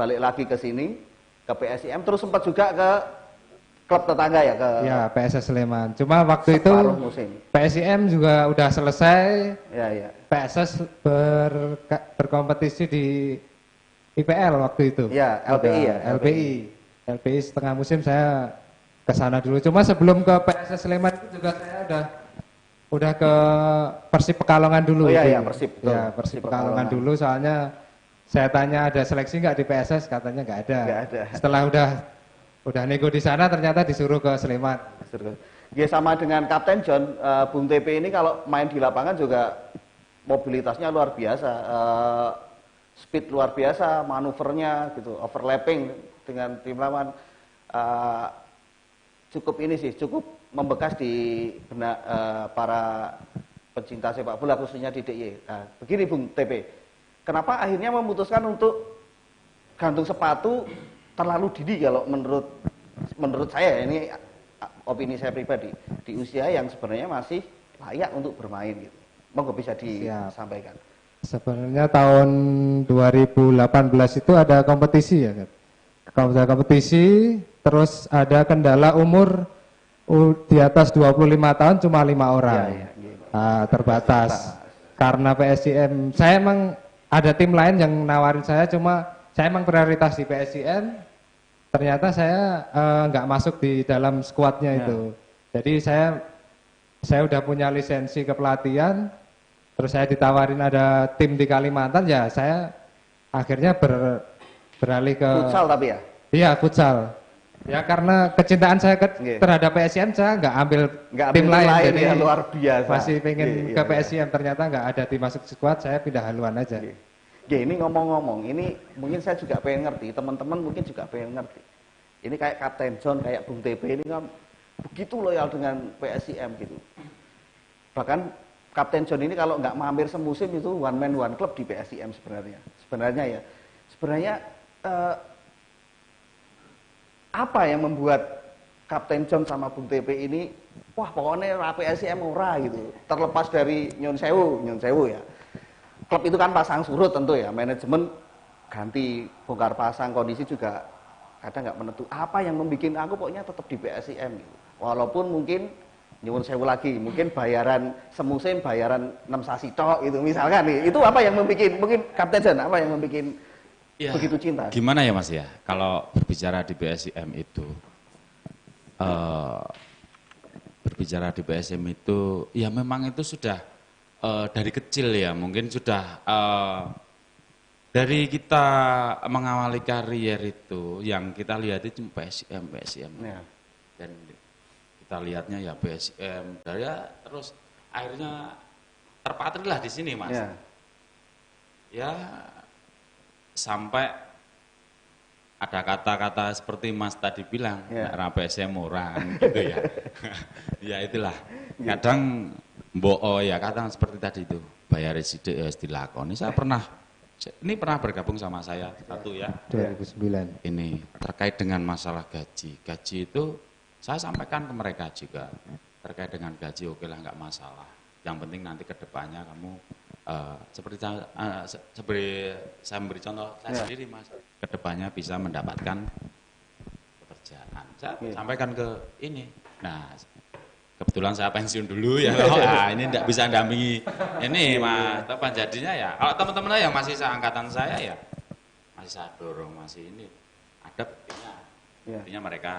balik lagi ke sini ke PSIM, terus sempat juga ke klub tetangga ya ke PSS Sleman. Cuma waktu itu musim. PSIM juga udah selesai. Ya. PSS berkompetisi di IPL waktu itu. Ya, LPI ya. LPI setengah musim saya ke sana dulu. Cuma sebelum ke PSS Sleman itu juga saya udah ke Persib Pekalongan dulu. Oh iya, Persib. Ya, Persib Pekalongan dulu, soalnya saya tanya ada seleksi nggak di PSS, katanya nggak ada. Setelah udah nego di sana, ternyata disuruh ke Sleman. Ya sama dengan Kapten John, Bung TP ini kalau main di lapangan juga mobilitasnya luar biasa, speed luar biasa, manuvernya gitu, overlapping dengan tim lawan, cukup membekas di benak para pencinta sepak bola khususnya di DIY. Nah, begini Bung TP, kenapa akhirnya memutuskan untuk gantung sepatu terlalu dini kalau menurut saya, ini opini saya pribadi, di usia yang sebenarnya masih layak untuk bermain gitu. Monggo bisa disampaikan. Sebenarnya tahun 2018 itu ada kompetisi ya, kompetisi, terus ada kendala umur di atas 25 tahun cuma 5 orang. Terbatas. Karena PSIM, saya emang ada tim lain yang nawarin saya, cuma saya emang prioritas di PSIM. Ternyata saya nggak masuk di dalam skuadnya itu. Jadi saya udah punya lisensi kepelatihan, terus saya ditawarin ada tim di Kalimantan, ya saya akhirnya beralih ke futsal. Tapi ya? Iya, futsal. Ya karena kecintaan saya terhadap PSIM, saya nggak ambil tim lain, jadi ya, luar biasa. Masih pengen ke PSIM, ternyata nggak ada dimasuk skuad, saya pindah haluan aja. Ini ngomong-ngomong, ini mungkin saya juga pengen ngerti, teman-teman mungkin juga pengen ngerti. Ini kayak Kapten John, kayak Bung TP ini kan begitu loyal dengan PSIM gitu. Bahkan Kapten John ini kalau nggak mampir semusim itu one man one club di PSIM sebenarnya. Sebenarnya apa yang membuat Kapten John sama Bung TP ini, wah pokoknya PSIM ora gitu. Terlepas dari Nyon Sewu ya. Klub itu kan pasang surut tentu ya, manajemen ganti, bongkar pasang, kondisi juga kadang nggak menentu. Apa yang membuat aku pokoknya tetap di PSIM gitu. Walaupun mungkin nyuwun sewu lagi, mungkin bayaran semusim bayaran 6 sasi tok gitu misalkan nih. Itu apa yang membuat, mungkin Kapten John, apa yang membuat begitu cinta? Gimana ya Mas ya, kalau berbicara di PSIM itu, ya memang itu sudah dari kecil ya, mungkin sudah dari kita mengawali karier itu, yang kita lihat itu PSIM ya. Dan kita lihatnya ya PSIM, terus akhirnya terpatrilah di sini Mas. Ya sampai ada kata-kata seperti Mas tadi bilang, PSIM orang gitu ya. Ya itulah, kadang ya kadang seperti tadi itu, bayar sidik ya dilakoni. Saya pernah bergabung sama saya satu ya, 2009. Ini terkait dengan masalah gaji itu saya sampaikan ke mereka juga, terkait dengan gaji oke lah nggak masalah, yang penting nanti kedepannya kamu seperti saya memberi contoh saya sendiri Mas, kedepannya bisa mendapatkan pekerjaan. Saya sampaikan ke ini. Nah kebetulan saya pensiun dulu ya, ini tidak bisa dampingi ini Mas, apa jadinya ya, kalau teman-teman yang masih seangkatan saya ya, masih saya dorong, masih ini, ada buktinya mereka,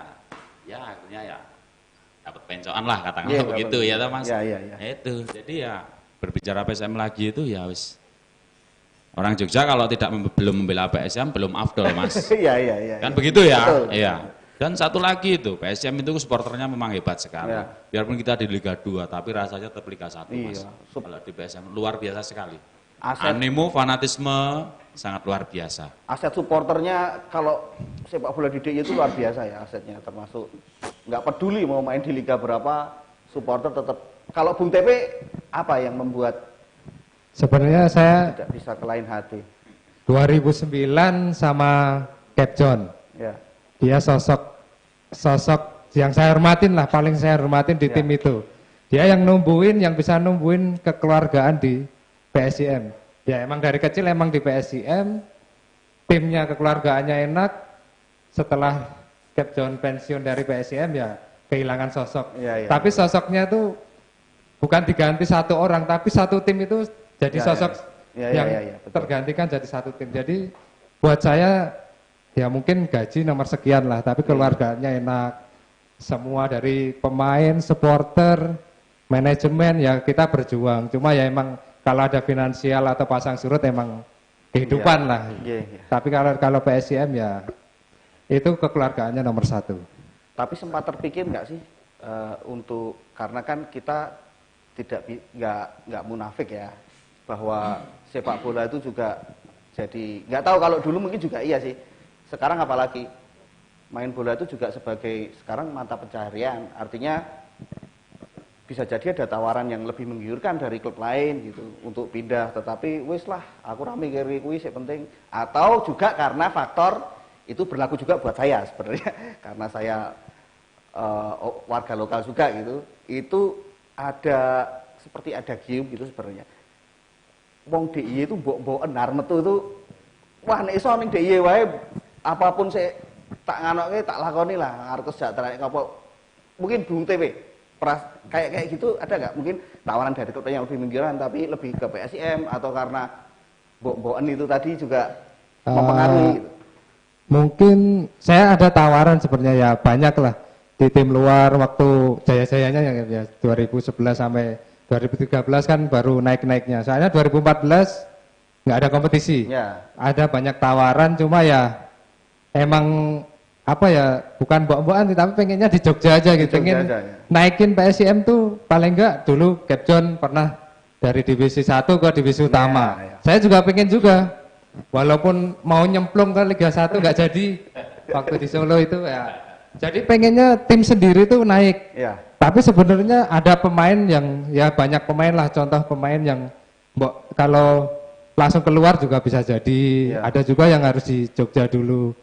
ya akhirnya ya dapat pencoan lah katakanlah begitu ya Mas. Itu, jadi ya berbicara PSM lagi itu ya wis, orang Jogja kalau belum membela PSM belum afdol Mas. Kan begitu ya. Iya. Dan satu lagi itu, PSM itu supporternya memang hebat sekali. Biarpun kita di Liga 2, tapi rasanya tetap Liga 1 Mas. Kalau di PSM luar biasa sekali. Animo, fanatisme sangat luar biasa. Aset supporternya kalau sepak bola di DIY itu luar biasa ya asetnya, termasuk nggak peduli mau main di Liga berapa, supporter tetap. Kalau Bung TP apa yang membuat sebenarnya saya tidak bisa ke lain hati? 2009 sama Cap John. Dia sosok yang saya hormatin lah, paling saya hormatin di tim itu. Dia yang yang bisa numbuhin kekeluargaan di PSIM. Ya emang dari kecil emang di PSIM, timnya kekeluargaannya enak, setelah Cap John pensiun dari PSIM ya kehilangan sosok. Iya, iya. Tapi sosoknya itu bukan diganti satu orang, tapi satu tim itu jadi Iya, sosok iya. Iya, yang iya, iya, betul. tergantikan jadi satu tim. Jadi buat saya ya mungkin gaji nomor sekian lah, tapi keluarganya enak. Semua dari pemain, supporter, manajemen ya kita berjuang. Cuma ya emang kalau ada finansial atau pasang surut emang kehidupan Iya. lah. Iya, iya. Tapi kalau PSIM ya itu kekeluargaannya nomor satu. Tapi sempat terpikir nggak sih untuk karena kan kita nggak munafik ya bahwa sepak bola itu juga jadi nggak tahu kalau dulu mungkin juga iya sih. Sekarang apalagi main bola itu juga sebagai sekarang mata pencaharian. Artinya bisa jadi ada tawaran yang lebih menggiurkan dari klub lain gitu untuk pindah. Tetapi wis lah aku rame kiri kuwi sing penting. Atau juga karena faktor itu berlaku juga buat saya sebenarnya karena saya warga lokal juga gitu. Itu ada seperti ada gium gitu sebenarnya. Wong DIY itu mbok-mboken arep metu itu wah nek iso ning DIY wae apapun saya tak nganoke tak lakoni lah arep kesejahteraan apa mungkin Bung TV kayak gitu ada nggak mungkin tawaran dari klub yang lebih menggiurkan tapi lebih ke PSIM atau karena mbok-mboken itu tadi juga mempengaruhi gitu. Mungkin saya ada tawaran sebenarnya ya banyak lah di tim luar waktu jaya-jayanya ya 2011 sampai 2013 kan baru naik-naiknya. Soalnya 2014 nggak ada kompetisi. Ya. Ada banyak tawaran cuma ya emang apa ya bukan mbok-mbokan tapi pengennya di Jogja aja gitu. Pengen Jogja aja, ya. naikin PSIM tuh paling enggak dulu Cap John pernah dari divisi 1 ke divisi utama. Ya. Saya juga pengen juga. Walaupun mau nyemplung ke Liga 1 nggak jadi waktu di Solo itu ya. Jadi pengennya tim sendiri tuh naik. Ya. Tapi sebenarnya ada pemain yang ya banyak pemain lah contoh pemain yang kalau langsung keluar juga bisa jadi. Ya. Ada juga yang harus di Jogja dulu.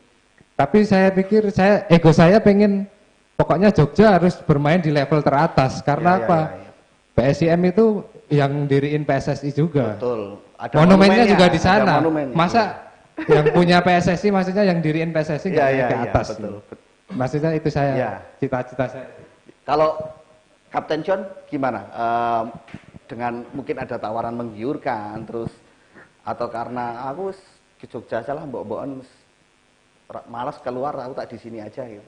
Tapi saya pikir ego saya pengen pokoknya Jogja harus bermain di level teratas karena Ya, apa? ya. PSIM itu yang diriin PSSI juga. Betul. Ada Monumennya juga di ada sana. monumennya. Masa yang punya PSSI maksudnya yang diriin PSSI nggak naik ke atas. Betul. Maksudnya itu saya Ya. cita-cita saya. Kalau Kapten John gimana? Dengan mungkin ada tawaran menggiurkan terus atau karena aku ke Jogja salah mbok-mboken malas keluar aku tak di sini aja gitu.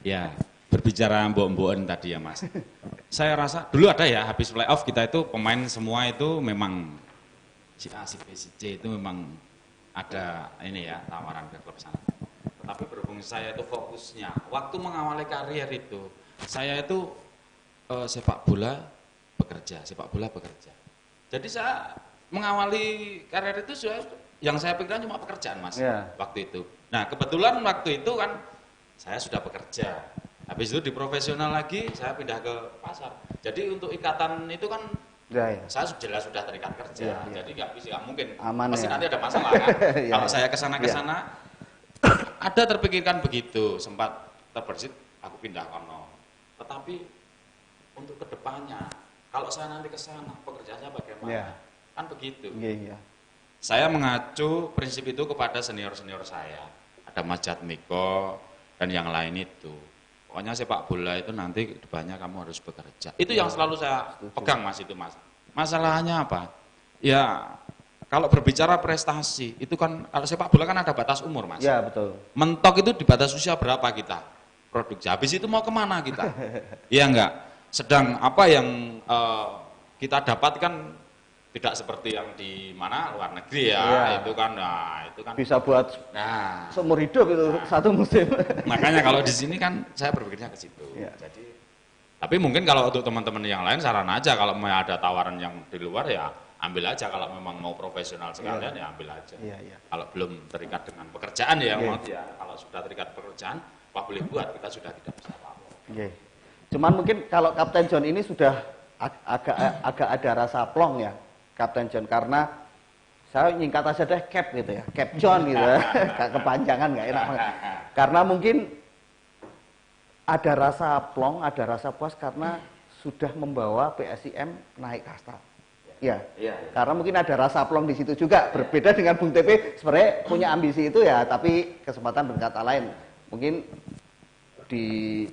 Ya, berbicara mbok-mboken tadi ya Mas. Saya rasa dulu ada ya habis playoff kita itu pemain semua itu memang si A, si B, si C itu memang ada ini ya tawaran ke klub sana. Tapi berhubung saya itu fokusnya waktu mengawali karier itu saya itu sepak bola bekerja. Jadi saya mengawali karier itu yang saya pikirkan cuma pekerjaan Mas waktu itu. Nah kebetulan waktu itu kan saya sudah bekerja. Habis itu di profesional lagi saya pindah ke pasar. Jadi untuk ikatan itu kan saya jelas sudah terikat kerja. Jadi nggak mungkin. Aman, pasti ya. nanti ada masalah kan. Ya. Kalau saya kesana ada terpikirkan begitu. Sempat terbersit aku pindah kono. Tetapi untuk kedepannya kalau saya nanti kesana pekerjaannya bagaimana? Ya. Kan begitu. Iya. Saya mengacu prinsip itu kepada senior-senior saya. Ada Mas Jatmiko dan yang lain itu. Pokoknya sepak bola itu nanti kedepannya kamu harus bekerja. Itu yang selalu saya pegang Mas itu Mas. Masalahnya apa? Ya kalau berbicara prestasi itu kan kalau sepak bola kan ada batas umur Mas. Ya betul. Mentok itu di batas usia berapa kita produksi. Habis itu mau kemana kita? Iya enggak? Sedang apa yang kita dapatkan tidak seperti yang di mana luar negeri ya. Itu kan Bisa buat seumur hidup itu satu musim. Makanya kalau di sini kan saya berpikirnya ke situ. Ya. Jadi tapi mungkin kalau untuk teman-teman yang lain saran aja kalau mau ada tawaran yang di luar ya ambil aja kalau memang mau profesional sekalian ya ambil aja. Iya. Kalau belum terikat dengan pekerjaan ya kalau sudah terikat pekerjaan wah boleh buat kita sudah tidak bisa apa-apa. Iya. Cuman mungkin kalau Kapten John ini sudah agak ada rasa plong ya Kapten John karena saya nyingkat aja deh Cap gitu ya, Cap John gitu ya, kepanjangan nggak enak banget. Karena mungkin ada rasa plong, ada rasa puas karena sudah membawa PSIM naik kasta. Ya, Iya. karena mungkin ada rasa plong di situ juga. Berbeda dengan Bung TP, sebenarnya punya ambisi itu ya, tapi kesempatan berkata lain. Mungkin di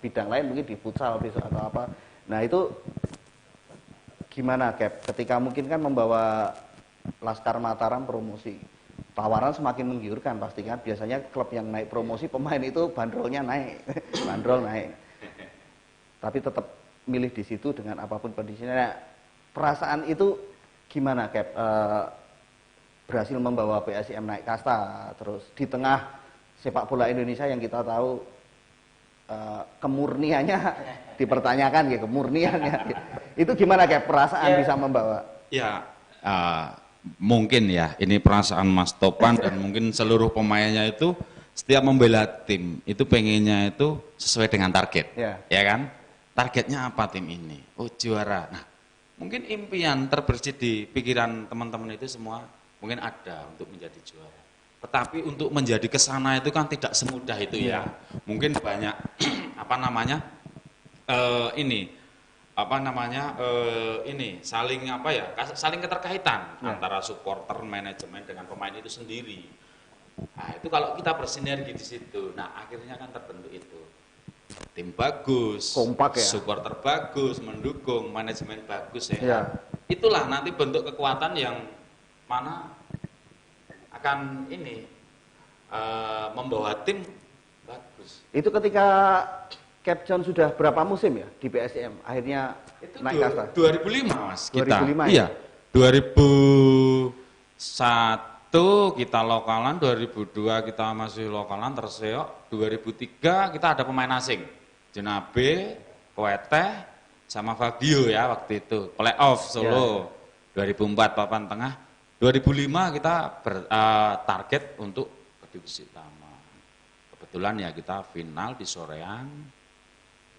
bidang lain, mungkin di futsal besok atau apa. Nah itu gimana, Cap? Ketika mungkin kan membawa Laskar Mataram promosi, tawaran semakin menggiurkan pasti kan. Biasanya klub yang naik promosi pemain itu bandrolnya naik, bandrol naik. Tapi tetap milih di situ dengan apapun kondisinya. Nah, perasaan itu gimana, Cap? Berhasil membawa PSIM naik kasta, terus di tengah sepak bola Indonesia yang kita tahu kemurniannya dipertanyakan, ya kemurniannya. Itu gimana, Cap? Perasaan bisa membawa? Ya, mungkin ya ini perasaan Mas Topan dan mungkin seluruh pemainnya itu setiap membela tim itu pengennya itu sesuai dengan target, ya kan? Targetnya apa tim ini? Oh, juara. Nah, mungkin impian terbersit di pikiran teman-teman itu semua mungkin ada untuk menjadi juara. Tetapi untuk menjadi kesana itu kan tidak semudah itu ya. Mungkin banyak apa namanya saling keterkaitan antara supporter, manajemen dengan pemain itu sendiri. Nah, itu kalau kita bersinergi di situ, nah akhirnya kan terbentuk itu. Tim bagus, kompak ya, supporter bagus, mendukung, manajemen bagus ya. Itulah nanti bentuk kekuatan yang mana akan membawa tim bagus. Itu ketika Cap John sudah berapa musim ya di PSIM akhirnya itu naik kasta? 2005 Mas kita. 2005 iya. 2001 kita lokalan, 2002 kita masih lokalan terseok, 2003 kita ada pemain asing. Jenabe, Koeteh, sama Fabio ya waktu itu. Playoff Solo 2004 papan tengah. 2005 kita target untuk ke divisi utama. Kebetulan ya kita final di Soreang.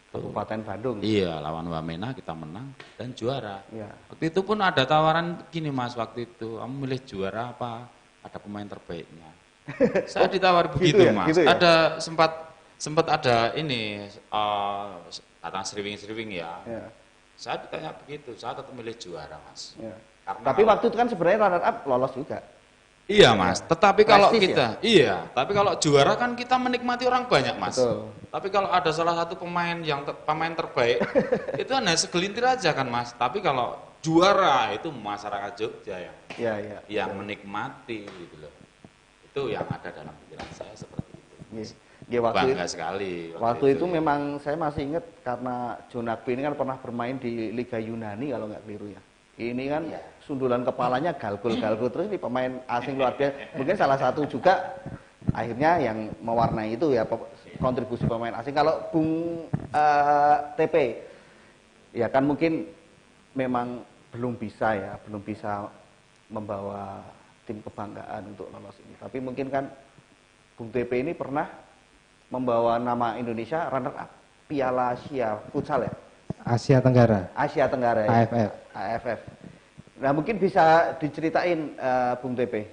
Kabupaten Bandung. Iya, lawan Wamena kita menang dan juara. Waktu itu pun ada tawaran gini Mas, waktu itu kamu milih juara apa? Ada pemain terbaiknya. Saya ditawar begitu Mas. Gitu ya? Ada sempat ada ini datang sriwing-sriwing ya. Saya ditanya begitu, saya tetap milih juara Mas. Tapi waktu itu kan sebenarnya runner up lolos juga. Iya Mas, tetapi kalau Prestis kita, tapi kalau juara kan kita menikmati orang banyak Mas. Betul. Tapi kalau ada salah satu pemain yang pemain terbaik, itu hanya segelintir aja kan Mas. Tapi kalau juara itu masyarakat Jogja yang menikmati gitu loh. Itu yang ada dalam pikiran saya seperti itu. Bangga sekali. Waktu itu memang saya masih ingat karena Jonakbe ini kan pernah bermain di Liga Yunani kalau nggak keliru ya. Ini kan sundulan kepalanya galgul-galgul terus ini pemain asing luar biasa. Mungkin salah satu juga akhirnya yang mewarnai itu ya kontribusi pemain asing. Kalau Bung TP ya kan mungkin memang belum bisa membawa tim kebanggaan untuk lolos ini. Tapi mungkin kan Bung TP ini pernah membawa nama Indonesia runner up Piala Asia Futsal ya. Asia Tenggara Asia Tenggara ya. AFF. AFF. Nah mungkin bisa diceritain Bung TP